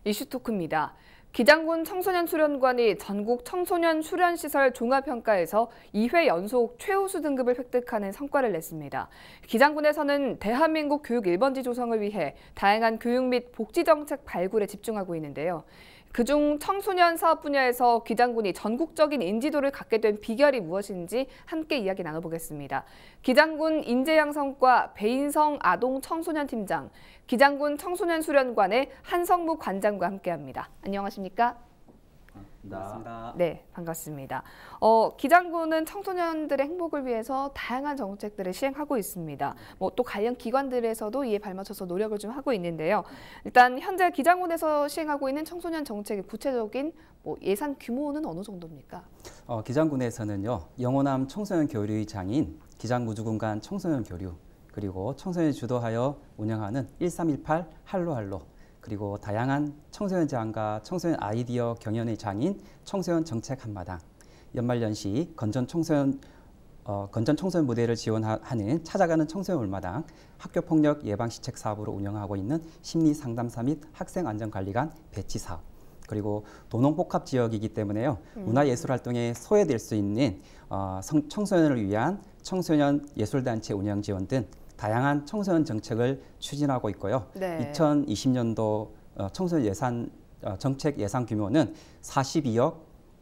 이슈 토크입니다. 기장군 청소년 수련관이 전국 청소년 수련시설 종합평가에서 2회 연속 최우수 등급을 획득하는 성과를 냈습니다. 기장군에서는 대한민국 교육 1번지 조성을 위해 다양한 교육 및 복지정책 발굴에 집중하고 있는데요. 그중 청소년 사업 분야에서 기장군이 전국적인 인지도를 갖게 된 비결이 무엇인지 함께 이야기 나눠보겠습니다. 기장군 인재양성과 배인성 아동 청소년 팀장, 기장군 청소년 수련관의 한성무 관장과 함께합니다. 안녕하십니까? 반갑습니다. 네, 반갑습니다. 기장군은 청소년들의 행복을 위해서 다양한 정책들을 시행하고 있습니다. 또 관련 기관들에서도 이에 발맞춰서 노력을 좀 하고 있는데요. 일단 현재 기장군에서 시행하고 있는 청소년 정책의 구체적인 예산 규모는 어느 정도입니까? 기장군에서는요, 영호남 청소년 교류의 장인 기장구주군간 청소년 교류, 그리고 청소년이 주도하여 운영하는 1318 할로할로, 그리고 다양한 청소년 제안과 청소년 아이디어 경연의 장인 청소년 정책 한마당, 연말연시 건전 청소년 무대를 지원하는 찾아가는 청소년 올마당, 학교폭력 예방시책 사업으로 운영하고 있는 심리상담사 및 학생안전관리관 배치 사업, 그리고 도농복합 지역이기 때문에요. 문화예술활동에 소외될 수 있는 청소년을 위한 청소년 예술단체 운영 지원 등 다양한 청소년 정책을 추진하고 있고요. 네. 2020년도 청소년 정책 예산 규모는 42억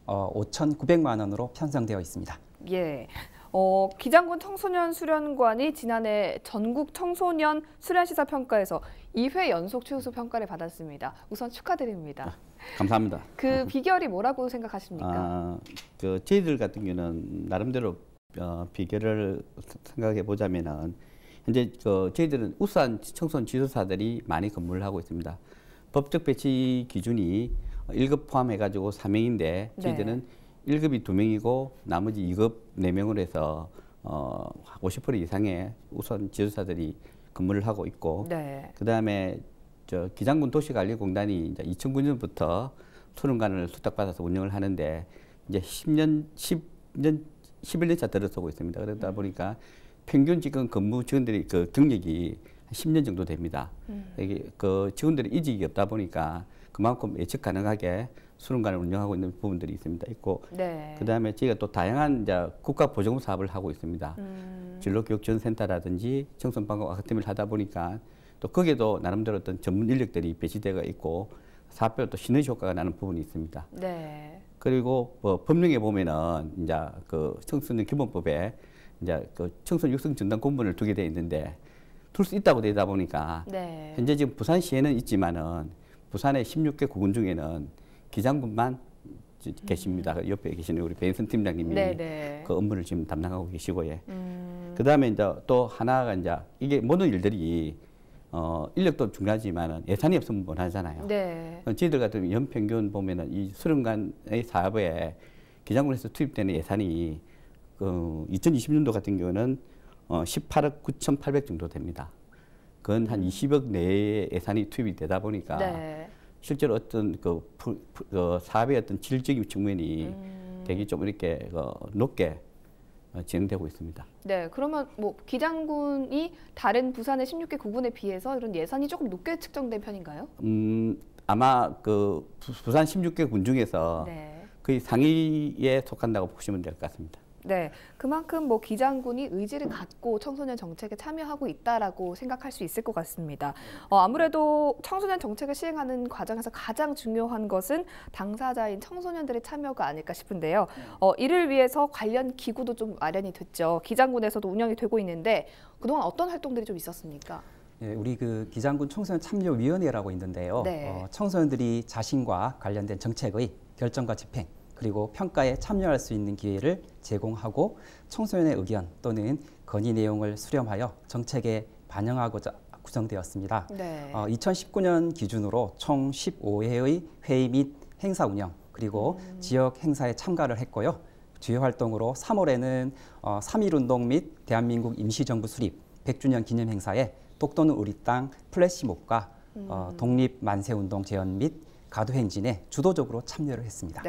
5,900만 원으로 편성되어 있습니다. 예. 기장군 청소년 수련관이 지난해 전국 청소년 수련시설 평가에서 2회 연속 최우수 평가를 받았습니다. 우선 축하드립니다. 감사합니다. 그 비결이 뭐라고 생각하십니까? 저희들 같은 경우는 나름대로 비결을 생각해 보자면은 현재 저희들은 우수한 청소년 지도사들이 많이 근무를 하고 있습니다. 법적 배치 기준이 1급 포함해가지고 4명인데 저희들은 1급이 2명이고 나머지 2급 4명으로 해서 50% 이상의 우수한 지도사들이 근무를 하고 있고, 그다음에 기장군 도시관리공단이 이제 2009년부터 수련관을 수탁받아서 운영을 하는데 이제 11년차 들어서고 있습니다. 그러다 보니까 평균 지금 근무 직원들이 경력이 10년 정도 됩니다. 이게 직원들이 이직이 없다 보니까 그만큼 예측 가능하게 수련관을 운영하고 있는 부분들이 있고, 그다음에 저희가 또 다양한 이제 국가 보조금 사업을 하고 있습니다. 진로교육지원센터라든지 청소년방과 아카데미를 하다 보니까 또 거기에도 나름대로 어떤 전문 인력들이 배치되어 있고 사업별로 또 시너지 효과가 나는 부분이 있습니다. 그리고 법령에 보면은 이제 청소년 기본법에 이제 청소년 육성 전담 공무원을 두게 돼 있는데 둘 수 있다고 되다 보니까 현재 지금 부산시에는 있지만은 부산의 16개 구군 중에는 기장군만 계십니다. 옆에 계시는 우리 배인선 팀장님이 그 업무를 지금 담당하고 계시고요. 그다음에 이제 또 하나가 이제 이게 모든 일들이 인력도 중요하지만은 예산이 없으면 못 하잖아요. 저희들 같은 연평균 보면은 이 수련관의 사업에 기장군에서 투입되는 예산이 2020년도 같은 경우는 18억 9,800 정도 됩니다. 그건 한 20억 내의 예산이 투입이 되다 보니까 실제로 어떤 사업의 어떤 질적인 측면이 되게 좀 이렇게 높게 진행되고 있습니다. 네, 그러면 기장군이 다른 부산의 16개 구군에 비해서 이런 예산이 조금 높게 측정된 편인가요? 아마 부산 16개 군 중에서 거의 상위에 속한다고 보시면 될 것 같습니다. 네, 그만큼 기장군이 의지를 갖고 청소년 정책에 참여하고 있다라고 생각할 수 있을 것 같습니다. 아무래도 청소년 정책을 시행하는 과정에서 가장 중요한 것은 당사자인 청소년들의 참여가 아닐까 싶은데요. 이를 위해서 관련 기구도 좀 마련이 됐죠. 기장군에서도 운영이 되고 있는데 그동안 어떤 활동들이 좀 있었습니까? 예, 우리 기장군 청소년 참여위원회라고 있는데요. 청소년들이 자신과 관련된 정책의 결정과 집행, 그리고 평가에 참여할 수 있는 기회를 제공하고 청소년의 의견 또는 건의 내용을 수렴하여 정책에 반영하고자 구성되었습니다. 2019년 기준으로 총 15회의 회의 및 행사 운영, 그리고 지역 행사에 참가를 했고요. 주요 활동으로 3월에는 3.1운동 및 대한민국 임시정부 수립 100주년 기념 행사에 똑도는 우리 땅 플래시몹과 독립만세운동 재현 및 가도행진에 주도적으로 참여를 했습니다.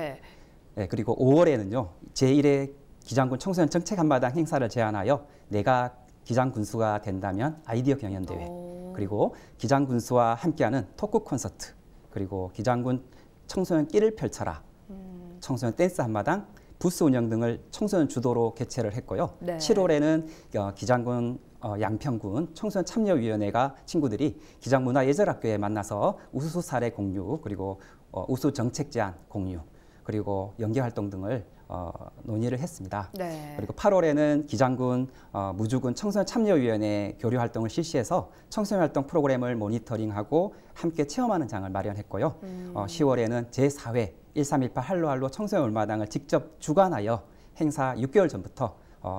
그리고 5월에는요, 제1회 기장군 청소년 정책 한마당 행사를 제안하여 내가 기장군수가 된다면 아이디어 경연대회, 그리고 기장군수와 함께하는 토크 콘서트, 그리고 기장군 청소년 끼를 펼쳐라, 청소년 댄스 한마당, 부스 운영 등을 청소년 주도로 개최를 했고요. 네. 7월에는 기장군 양평군 청소년 참여위원회가 친구들이 기장문화예절학교에 만나서 우수 사례 공유, 그리고 우수 정책 제안 공유, 그리고 연계활동 등을 논의를 했습니다. 네. 그리고 8월에는 기장군 무주군 청소년 참여위원회 교류 활동을 실시해서 청소년 활동 프로그램을 모니터링하고 함께 체험하는 장을 마련했고요. 10월에는 제4회 1318 할로할로 청소년 울마당을 직접 주관하여 행사 6개월 전부터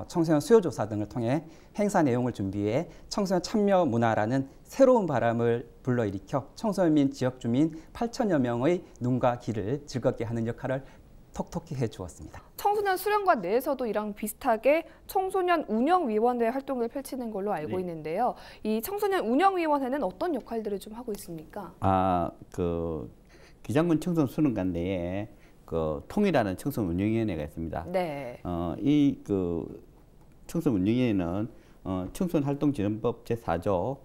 청소년 수요조사 등을 통해 행사 내용을 준비해 청소년 참여 문화라는 새로운 바람을 불러일으켜 청소년 및 지역 주민 8천여 명의 눈과 귀를 즐겁게 하는 역할을 톡톡히 해주었습니다. 청소년 수련관 내에서도 이랑 비슷하게 청소년 운영위원회 활동을 펼치는 걸로 알고 네. 있는데요. 이 청소년 운영위원회는 어떤 역할들을 좀 하고 있습니까? 기장군 청소년 수련관 내에 통일하는 청소년 운영위원회가 있습니다. 네. 이 청소년 운영위원회는 청소년 활동진흥법 제4조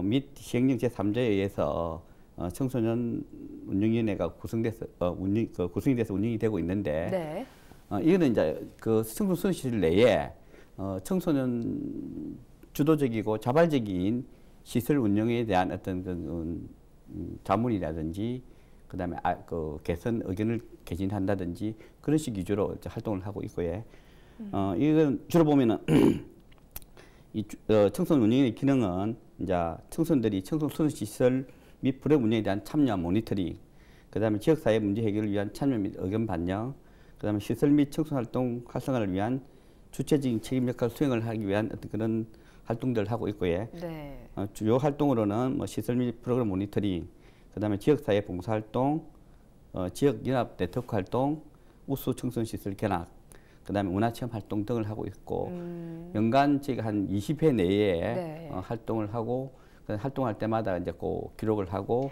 및 시행령 제3조에 의해서 청소년 운영위원회가 구성이 돼서 운영이 되고 있는데, 네. 이거는 이제 청소년 수련시설 내에 청소년 주도적이고 자발적인 시설 운영에 대한 어떤 자문이라든지, 그다음에 개선 의견을 개진한다든지 그런 식 위주로 활동을 하고 있고요. 이건 주로 보면은 청소년 운영의 기능은 이제 청소년들이 청소년 수련 시설 및 프로그램 운영에 대한 참여와 모니터링, 그다음에 지역사회 문제 해결을 위한 참여 및 의견 반영, 그다음에 시설 및 청소년 활동 활성화를 위한 주체적인 책임 역할 수행을 하기 위한 어떤 그런 활동들을 하고 있고요. 네. 주요 활동으로는 시설 및 프로그램 모니터링, 그다음에 지역사회 봉사활동, 지역연합 네트워크 활동, 우수 청소년시설 견학, 그다음에 문화체험 활동 등을 하고 있고, 연간 저희가 한 20회 내에 네. 활동을 하고, 활동할 때마다 이제 기록을 하고,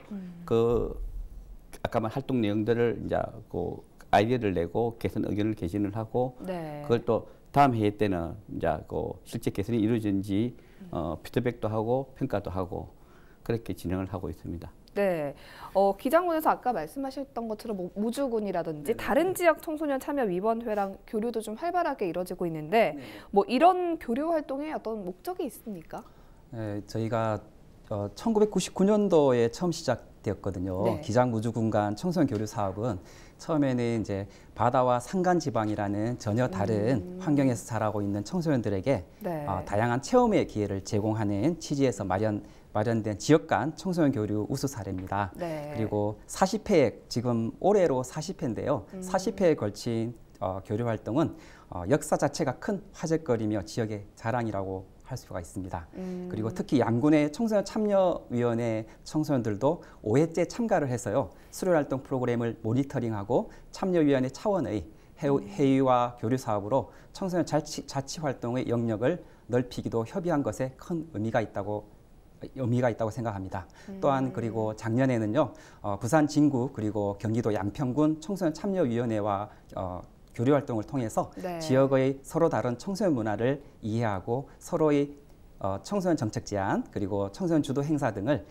아까 말 활동 내용들을 이제 아이디어를 내고 개선 의견을 개진을 하고, 네. 그걸 또 다음 회의 때는 이제 실제 개선이 이루어진지 피드백도 하고 평가도 하고 그렇게 진행을 하고 있습니다. 네, 기장군에서 아까 말씀하셨던 것처럼 무주군이라든지 다른 지역 청소년 참여위원회랑 교류도 좀 활발하게 이루어지고 있는데 이런 교류 활동에 어떤 목적이 있습니까? 네, 저희가 1999년도에 처음 시작되었거든요. 네. 기장무주군 간 청소년 교류 사업은 처음에는 이제 바다와 산간 지방이라는 전혀 다른 환경에서 자라고 있는 청소년들에게 네. 다양한 체험의 기회를 제공하는 취지에서 마련된 지역 간 청소년 교류 우수 사례입니다. 네. 그리고 40회, 지금 올해로 40회인데요. 40회에 걸친 교류 활동은 역사 자체가 큰 화제거리며 지역의 자랑이라고 할 수가 있습니다. 그리고 특히 양군의 청소년 참여위원회 청소년들도 5회째 참가를 해서요. 수련활동 프로그램을 모니터링하고 참여위원회 차원의 회의와 교류 사업으로 청소년 자치활동의 영역을 넓히기도 협의한 것에 큰 의미가 있다고 생각합니다. 또한 그리고 작년에는요. 부산 진구 그리고 경기도 양평군 청소년 참여위원회와 교류 활동을 통해서 네. 지역의 서로 다른 청소년 문화를 이해하고 서로의 청소년 정책 제안 그리고 청소년 주도 행사 등을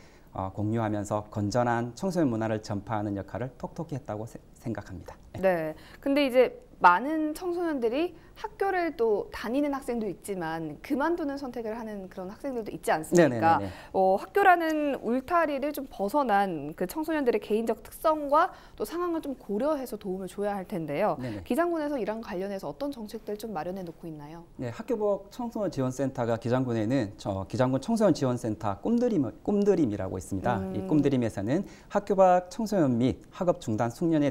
공유하면서 건전한 청소년 문화를 전파하는 역할을 톡톡히 했다고 생각합니다. 네. 근데 이제 많은 청소년들이 학교를 또 다니는 학생도 있지만 그만두는 선택을 하는 그런 학생들도 있지 않습니까? 학교라는 울타리를 좀 벗어난 그 청소년들의 개인적 특성과 또 상황을 좀 고려해서 도움을 줘야 할 텐데요. 네네. 기장군에서 이랑 관련해서 어떤 정책들 좀 마련해 놓고 있나요? 네, 학교복 청소년 지원센터가 기장군에는 기장군 청소년 지원센터 꿈드림이라고 있습니다. 이 꿈드림에서는 학교 밖 청소년 및 학업 중단 숙련제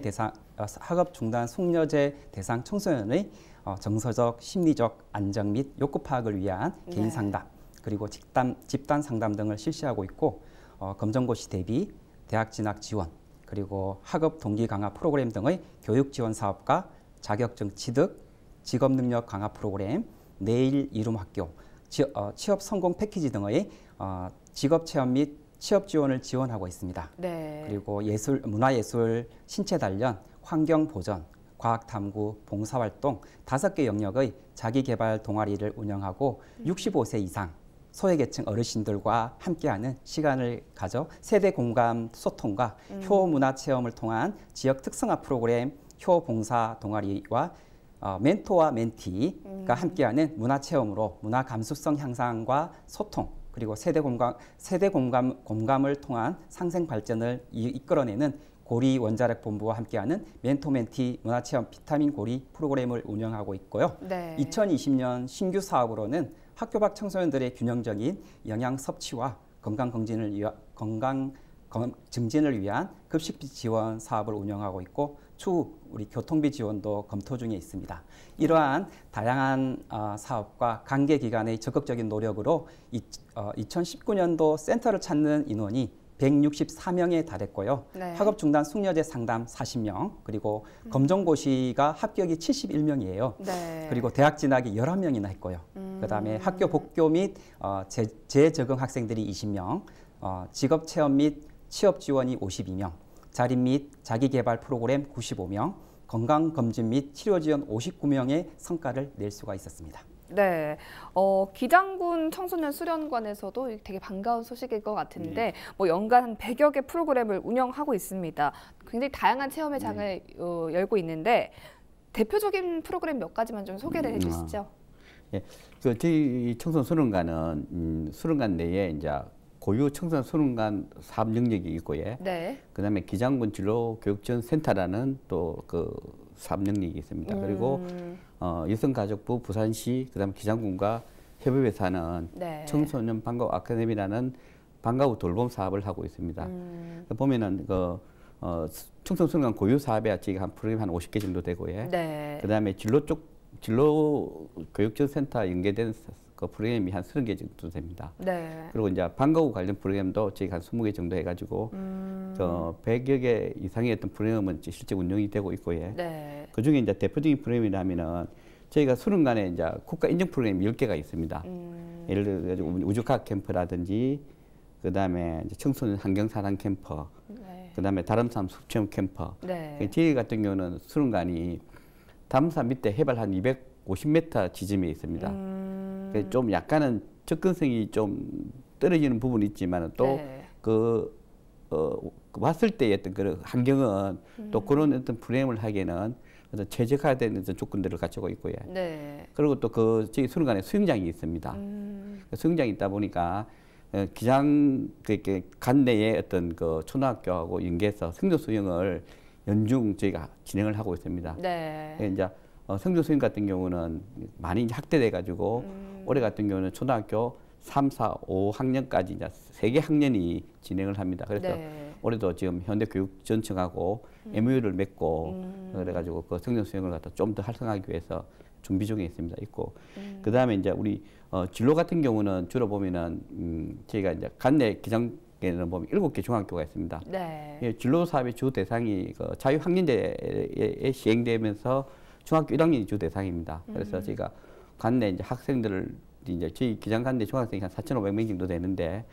대상 청소년의 정서적, 심리적 안정 및 욕구 파악을 위한 개인 상담, 그리고 집단 상담 등을 실시하고 있고, 검정고시 대비, 대학 진학 지원, 그리고 학업 동기 강화 프로그램 등의 교육 지원 사업과 자격증 취득, 직업 능력 강화 프로그램, 내일 이룸 학교, 취업 성공 패키지 등의 직업 체험 및 취업 지원을 지원하고 있습니다. 네. 그리고 문화예술, 신체 단련, 환경 보전, 과학탐구, 봉사활동 5개 영역의 자기개발 동아리를 운영하고 65세 이상 소외계층 어르신들과 함께하는 시간을 가져 세대 공감 소통과 효문화 체험을 통한 지역 특성화 프로그램 효봉사 동아리와 멘토와 멘티가 함께하는 문화체험으로 문화 감수성 향상과 소통 그리고 세대 공감을 통한 상생 발전을 이끌어내는 고리 원자력 본부와 함께하는 멘토 멘티 문화체험 비타민 고리 프로그램을 운영하고 있고요. 네. 2020년 신규 사업으로는 학교 밖 청소년들의 균형적인 영양 섭취와 건강 증진을 위한 급식비 지원 사업을 운영하고 있고 추후 우리 교통비 지원도 검토 중에 있습니다. 이러한 다양한 사업과 관계 기관의 적극적인 노력으로 2019년도 센터를 찾는 인원이 164명에 달했고요. 네. 학업 중단 숙려제 상담 40명, 그리고 검정고시가 합격이 71명이에요. 네. 그리고 대학 진학이 11명이나 했고요. 그다음에 학교 복교 및 재적응 학생들이 20명, 직업 체험 및 취업 지원이 52명, 자립 및 자기개발 프로그램 95명, 건강검진 및 치료 지원 59명의 성과를 낼 수가 있었습니다. 네, 기장군 청소년 수련관에서도 되게 반가운 소식일 것 같은데 뭐 연간 한 100여 개 프로그램을 운영하고 있습니다. 굉장히 다양한 체험의 장을 열고 있는데 대표적인 프로그램 몇 가지만 좀 소개를 해주시죠. 예, 저희 청소년 수련관은 수련관 내에 이제 고유 청소년 수련관 사업 영역이 있고요. 네. 그다음에 기장군 진로교육지원센터라는 또 그 사업 영역이 있습니다. 그리고 여성가족부 부산시 그다음 기장군과 협업해서 하는 네. 청소년 방과후 아카데미라는 방과후 돌봄 사업을 하고 있습니다. 보면은 그 청소년 수련관 고유 사업에 지금 한 프로그램 한 50개 정도 되고요. 네. 그다음에 진로 교육지원센터 연계된 그 프로그램이 한 30개 정도 됩니다. 네. 그리고 이제 방과후 관련 프로그램도 저희가 한 20개 정도 해가지고 100여 개 이상의 어떤 프로그램은 실제 운영이 되고 있고요. 네. 그 중에 이제 대표적인 프로그램이라면은 저희가 수련관에 이제 국가 인정 프로그램 10개가 있습니다. 예를 들어 우주과학 캠프라든지 그다음에 이제 청소년 환경사랑 캠프, 네. 그다음에 다름산 숲체험 캠프. 네. 저희 같은 경우는 수련관이 다름산 밑에 해발 한 250m 지점에 있습니다. 좀 약간은 접근성이 좀 떨어지는 부분이 있지만 또 그 왔을 때의 어떤 그런 환경은 또 그런 어떤 프레임을 하기에는 어떤 최적화된 어떤 조건들을 갖추고 있고요. 네. 그리고 또 그 저희 수련관에 수영장이 있습니다. 수영장이 있다 보니까 관 내에 어떤 그 초등학교하고 연계해서 생존 수영을 연중 저희가 진행을 하고 있습니다. 네. 이제 생존 수영 같은 경우는 많이 확대돼 가지고 올해 같은 경우는 초등학교 3, 4, 5학년까지 이제 3개 학년이 진행을 합니다. 그래서 네. 올해도 지금 현대교육전청하고 MOU를 맺고 그래가지고 그 생존 수영을 갖다 좀 더 활성화하기 위해서 준비 중에 있습니다. 있고 그 다음에 이제 우리 진로 같은 경우는 주로 보면은 저희가 이제 관내 기장에는 보면 7개 중학교가 있습니다. 네. 예, 진로 사업의 주 대상이 그 자유학년제에 시행되면서 중학교 1학년이 주 대상입니다. 그래서 저희가 관내 이제 학생들을 이제 저희 기장관내 중학생이 한 4,500명 정도 되는데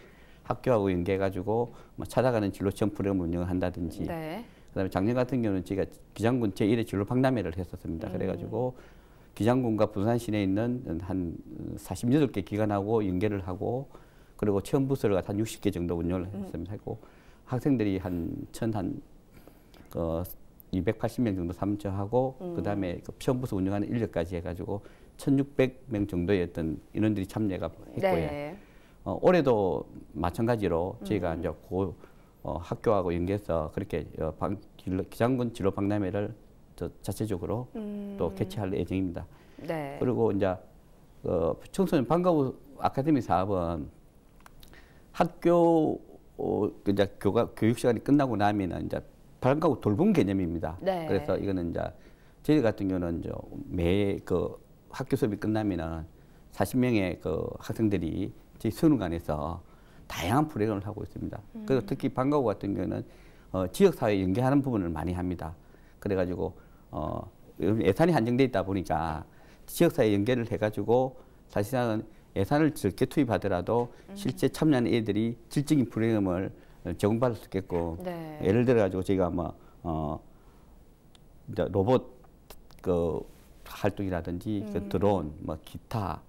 학교하고 연계해가지고 뭐 찾아가는 진로 체험 프로그램을 운영을 한다든지. 네. 그다음에 작년 같은 경우는 저희가 기장군 제1회 진로 박람회를 했었습니다. 그래가지고 기장군과 부산 시내에 있는 한 48개 기관하고 연계를 하고 그리고 체험 부스를 한 60개 정도 운영을 했습니다. 하고 학생들이 한 280명 정도 참여하고 그다음에 그 체험 부스 운영하는 인력까지 해가지고 1,600명 정도의 어떤 인원들이 참여가 했고요. 네. 올해도 마찬가지로 저희가 이제 학교하고 연계해서 그렇게 기장군 진로 박람회를 자체적으로 또 개최할 예정입니다. 네. 그리고 이제 청소년 방과후 아카데미 사업은 학교 이제 교육 시간이 끝나고 나면 이제 방과후 돌봄 개념입니다. 네. 그래서 이거는 이제 저희 같은 경우는 이제 매 학교 수업이 끝나면은 40명의 그 학생들이 저희 수련관에서 다양한 프로그램을 하고 있습니다. 그리고 특히 방과후 같은 경우는 지역사회에 연계하는 부분을 많이 합니다. 그래가지고 예산이 한정돼 있다 보니까 지역사회 연계를 해가지고 사실상은 예산을 적게 투입하더라도 실제 참여하는 애들이 질적인 프로그램을 제공받을 수 있겠고 네. 예를 들어가지고 저희가 이제 로봇 활동이라든지 그 드론, 기타,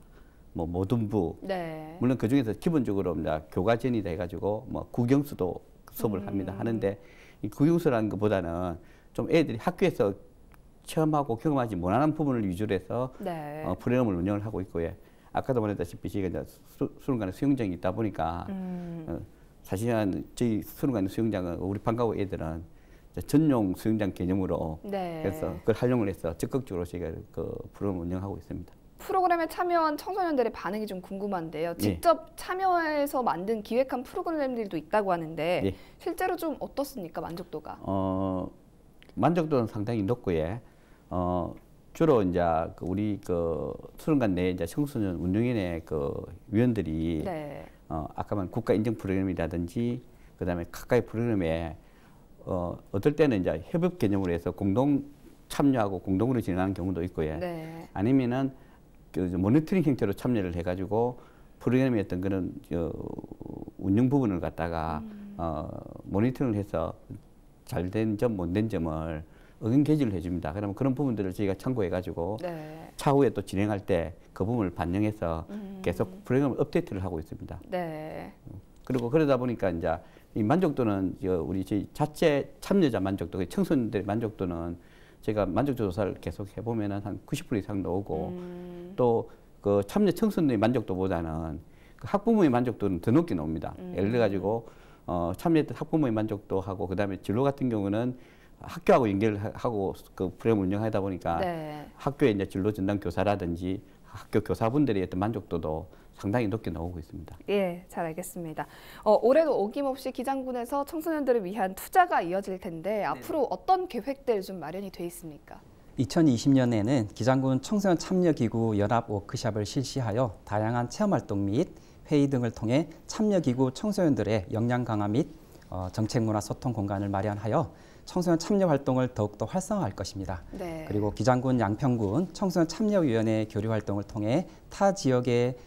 뭐 모든부, 네. 물론 그 중에서 기본적으로 이제 교과전이 돼가지고 뭐 국영수도 수업을 합니다. 하는데 이 국영수라는 것보다는 좀 애들이 학교에서 체험하고 경험하지 못하는 부분을 위주로 해서 네. 프로그램을 운영을 하고 있고요. 아까도 말했다시피 저희가 이제 수련관에 수영장이 있다 보니까 사실은 저희 수련관 수영장은 우리 방과후 애들은 전용 수영장 개념으로 네. 그래서 그걸 활용을 해서 적극적으로 저희가 그 프로그램을 운영하고 있습니다. 프로그램에 참여한 청소년들의 반응이 좀 궁금한데요. 직접 참여해서 만든 기획한 프로그램들도 있다고 하는데 실제로 좀 어떻습니까? 만족도가? 만족도는 상당히 높고요. 주로 이제 우리 그 수련관 내 이제 청소년 운영위원회 그 위원들이 아까 말한 국가 인증 프로그램이라든지 그다음에 각각의 프로그램에 어떨 때는 이제 협업 개념으로 해서 공동 참여하고 공동으로 진행하는 경우도 있고요. 아니면은 그 모니터링 형태로 참여를 해가지고 프로그램의 어떤 그런 운영 부분을 갖다가 모니터링을 해서 잘된 점, 못된 점을 의견 개진을 해줍니다. 그러면 그런 부분들을 저희가 참고해가지고 차후에 또 진행할 때 그 부분을 반영해서 계속 프로그램을 업데이트를 하고 있습니다. 그리고 그러다 보니까 이제 이 만족도는 우리 저희 자체 참여자 만족도, 청소년들의 만족도는 제가 만족도 조사를 계속 해보면은 한 90% 이상 나오고 또 그 참여 청소년의 만족도보다는 그 학부모의 만족도는 더 높게 나옵니다. 예를 들어 가지고 참여했던 학부모의 만족도하고 그다음에 진로 같은 경우는 학교하고 연결을 하고 그 프로그램을 운영하다 보니까 학교의 이제 진로 전담 교사라든지 학교 교사분들의 어떤 만족도도 상당히 높게 나오고 있습니다. 예, 잘 알겠습니다. 올해도 어김없이 기장군에서 청소년들을 위한 투자가 이어질 텐데 앞으로 어떤 계획들 좀 마련이 돼 있습니까? 2020년에는 기장군 청소년 참여기구 연합 워크숍을 실시하여 다양한 체험활동 및 회의 등을 통해 참여기구 청소년들의 역량 강화 및 정책문화 소통 공간을 마련하여 청소년 참여 활동을 더욱더 활성화할 것입니다. 그리고 기장군 양평군 청소년 참여위원회 교류 활동을 통해 타 지역의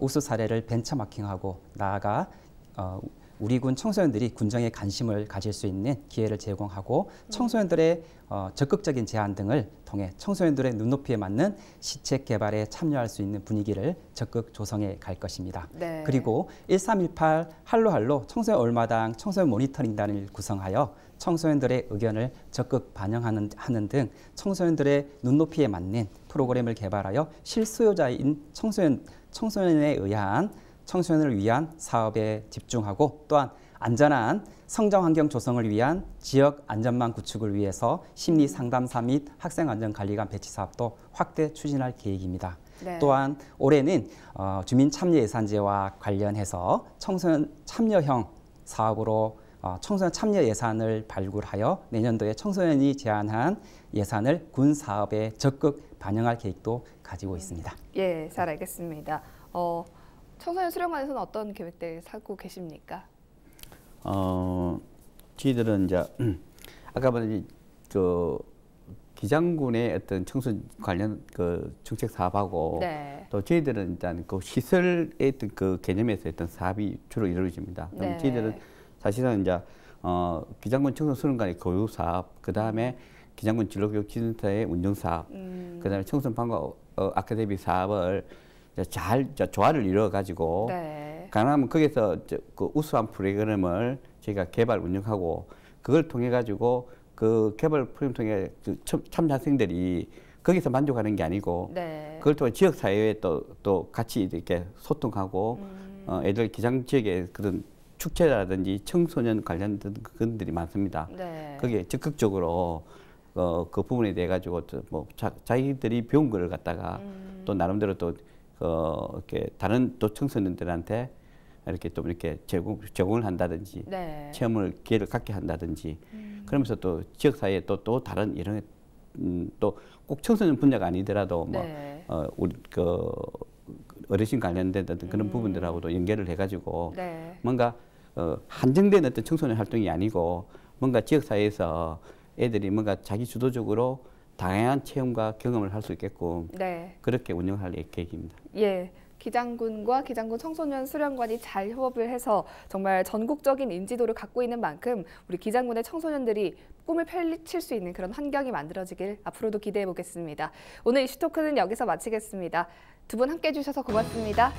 우수 사례를 벤처마킹하고 나아가 우리 군 청소년들이 군정에 관심을 가질 수 있는 기회를 제공하고 청소년들의 적극적인 제안 등을 통해 청소년들의 눈높이에 맞는 시책 개발에 참여할 수 있는 분위기를 적극 조성해 갈 것입니다. 그리고 1318 할로할로 청소년 올마당 청소년 모니터링단을 구성하여 청소년들의 의견을 적극 반영하는 등 청소년들의 눈높이에 맞는 프로그램을 개발하여 실수요자인 청소년을 위한 사업에 집중하고 또한 안전한 성장 환경 조성을 위한 지역 안전망 구축을 위해서 심리 상담사 및 학생 안전 관리관 배치 사업도 확대 추진할 계획입니다. 또한 올해는 주민 참여 예산제와 관련해서 청소년 참여형 사업으로 청소년 참여 예산을 발굴하여 내년도에 청소년이 제안한 예산을 군 사업에 적극 반영할 계획도 가지고 있습니다. 예, 잘 알겠습니다. 청소년 수련관에서는 어떤 계획들 하고 계십니까? 저희들은 이제 아까 말한 그 기장군의 어떤 청소년 관련 그 정책 사업하고 또 저희들은 일단 그 시설의 어떤 그 개념에서 어떤 사업이 주로 이루어집니다. 그럼 저희들은 사실은 이제 기장군 청소년 수련관의 교육 사업, 그 다음에 기장군 진로교육진센터의 운영 사업, 그 다음에 청소년 방과 아카데미 사업을 잘 조화를 이루어 가지고 가능하면 거기서 그 우수한 프로그램을 저희가 개발 운영하고 그걸 통해 가지고 그 개발 프로그램 통해 참여 학생들이 거기서 만족하는 게 아니고 그걸 통해 지역 사회에 또 같이 이렇게 소통하고 애들 기장 지역에 그런 축제라든지 청소년 관련된 그들이 많습니다. 거기에 적극적으로 그 부분에 대해 가지고 뭐 자기들이 배운 거를 갖다가 또 나름대로 또 이렇게 다른 또 청소년들한테 이렇게 또 이렇게 제공을 한다든지 체험을 기회를 갖게 한다든지 그러면서 또 지역 사회에 또 다른 이런 또 꼭 청소년 분야가 아니더라도 뭐 우리 그 어르신 관련된 어떤 그런 부분들하고도 연계를 해가지고 뭔가 한정된 어떤 청소년 활동이 아니고 뭔가 지역 사회에서 애들이 뭔가 자기 주도적으로 다양한 체험과 경험을 할 수 있게끔 그렇게 운영할 계획입니다. 예, 기장군과 기장군 청소년 수련관이 잘 협업을 해서 정말 전국적인 인지도를 갖고 있는 만큼 우리 기장군의 청소년들이 꿈을 펼칠 수 있는 그런 환경이 만들어지길 앞으로도 기대해 보겠습니다. 오늘 이슈토크는 여기서 마치겠습니다. 두 분 함께해 주셔서 고맙습니다.